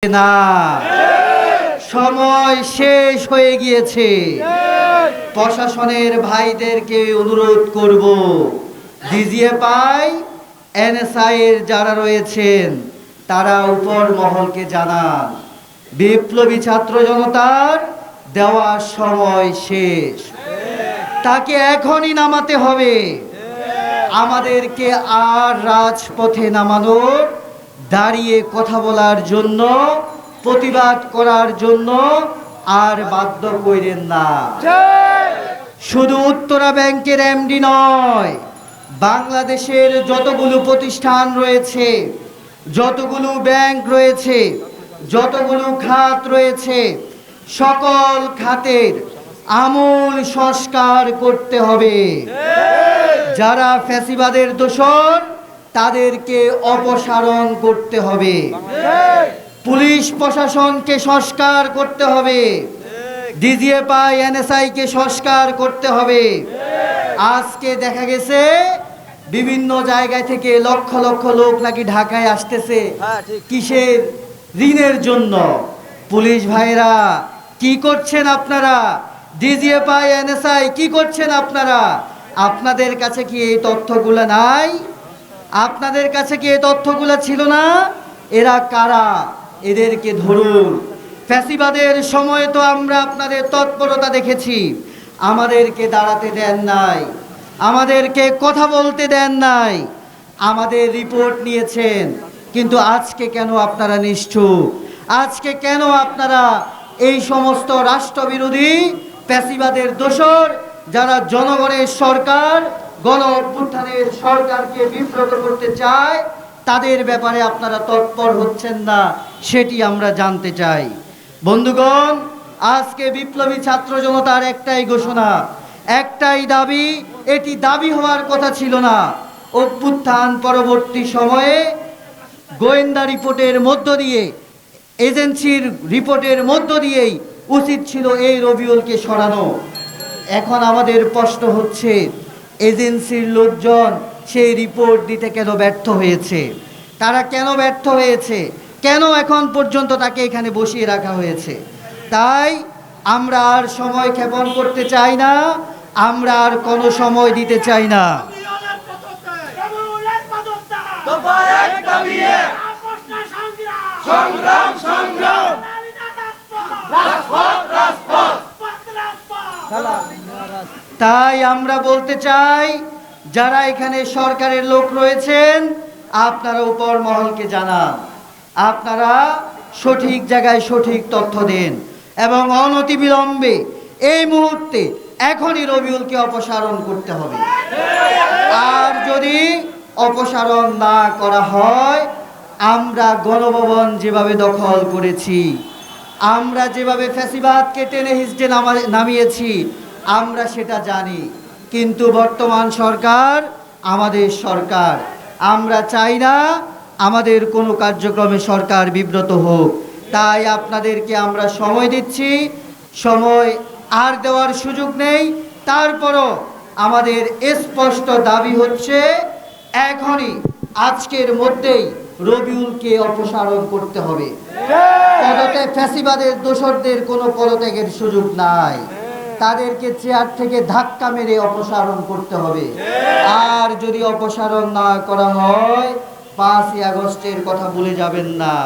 না, সময় শেষ হয়ে গিয়েছে। প্রশাসনের ভাইদেরকে অনুরোধ করব, ডিজিএফআই এনএসআই এর যারা রয়েছেন তারা উপর মহলকে জানান বিপ্লবী ছাত্র জনতার দেওয়ার সময় শেষ, তাকে এখনই নামাতে হবে। আমাদেরকে আর রাজপথে নামানোর, দাঁড়িয়ে কথা বলার জন্য, প্রতিবাদ করার জন্য আর বাধ্য করেন না। শুধু উত্তরা ব্যাংকের এমডি নয়, বাংলাদেশের যতগুলো প্রতিষ্ঠান রয়েছে, যতগুলো ব্যাংক রয়েছে, যতগুলো খাত রয়েছে, সকল খাতের আমূল সংস্কার করতে হবে। যারা ফ্যাসিবাদের দোসর তাদেরকে অপসারণ করতে হবে। পুলিশ প্রশাসনকে সংস্কার করতে হবে। ডিজিএফআই এনএসআই কে সংস্কার করতে হবে। আজকে দেখা গেছে বিভিন্ন জায়গা থেকে লক্ষ লক্ষ লোক নাকি ঢাকায় আসতেছে কিসের ঋণের জন্য। পুলিশ ভাইরা কি করছেন আপনারা? ডিজিএফআই এনএসআই কি করছেন আপনারা? আপনাদের কাছে কি এই তথ্যগুলো নাই? আপনাদের কাছে কি এই তথ্যগুলো ছিল না? এরা কারা? এদেরকে ধরুন। ফ্যাসিবাদের সময় তো আমরা আপনাদের তৎপরতা দেখেছি, আমাদেরকে দাঁড়াতে দেন নাই, আমাদেরকে কথা বলতে দেন নাই, আমাদের রিপোর্ট নিয়েছেন। কিন্তু আজকে কেন আপনারা নিষ্ঠুর? আজকে কেন আপনারা এই সমস্ত রাষ্ট্রবিরোধী ফ্যাসিবাদের দোসর, যারা জনগণের সরকার, গণ অভ্যুত্থানের সরকারকে বিব্রত করতে চায়, তাদের ব্যাপারে আপনারা তৎপর হচ্ছেন না, সেটি আমরা জানতে চাই। বন্ধুগণ, আজকে বিপ্লবী ছাত্র জনতার একটাই ঘোষণা, একটাই দাবি। এটি দাবি হওয়ার কথা ছিল না। অভ্যুত্থান পরবর্তী সময়ে গোয়েন্দা রিপোর্টের মধ্য দিয়ে, এজেন্সির রিপোর্টের মধ্য দিয়েই উচিত ছিল এই রবিউলকে সরানো। এখন আমাদের প্রশ্ন হচ্ছে, এজেন্সির লোকজন সেই রিপোর্ট দিতে কেন ব্যর্থ হয়েছে? তারা কেন ব্যর্থ হয়েছে? কেন এখন পর্যন্ত তাকে এখানে বসিয়ে রাখা হয়েছে? তাই আমরা আর সময় ক্ষেপণ করতে চাই না, আমরা আর কোনো সময় দিতে চাই না। তাই আমরা বলতে চাই, যারা এখানে সরকারের লোক রয়েছেন, আপনারা উপর মহলকে জানান, আপনারা সঠিক জায়গায় সঠিক তথ্য দেন এবং অনতিবিলম্বে এই মুহূর্তে এখনই রবিউলকে অপসারণ করতে হবে। আর যদি অপসারণ না করা হয়, আমরা গণভবন যেভাবে দখল করেছি, আমরা যেভাবে ফ্যাসিবাদকে টেনে হিচড়ে নামিয়েছি, আমরা সেটা জানি। কিন্তু বর্তমান সরকার আমাদের সরকার, আমরা চাই না আমাদের কোনো কার্যক্রমে সরকার বিব্রত হোক। তাই আপনাদেরকে আমরা সময় দিচ্ছি, সময় আর দেওয়ার সুযোগ নেই। তারপরও আমাদের স্পষ্ট দাবি হচ্ছে, এখনই আজকের মধ্যেই রবিউলকে অপসারণ করতে হবে। পদত্যাগ, ফ্যাসিবাদের দোসরদের কোনো পদত্যাগের সুযোগ নাই, তাদেরকে চেয়ার থেকে ধাক্কা মেরে অপসারণ করতে হবে। আর যদি অপসারণ না করা হয়, 5ই আগস্টের কথা ভুলে যাবেন না।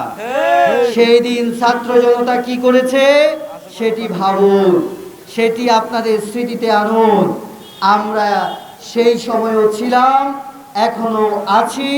সেই দিন ছাত্র জনতা কি করেছে সেটি ভাবুন, সেটি আপনাদের স্মৃতিতে আনুন। আমরা সেই সময়ও ছিলাম, এখনো আছি,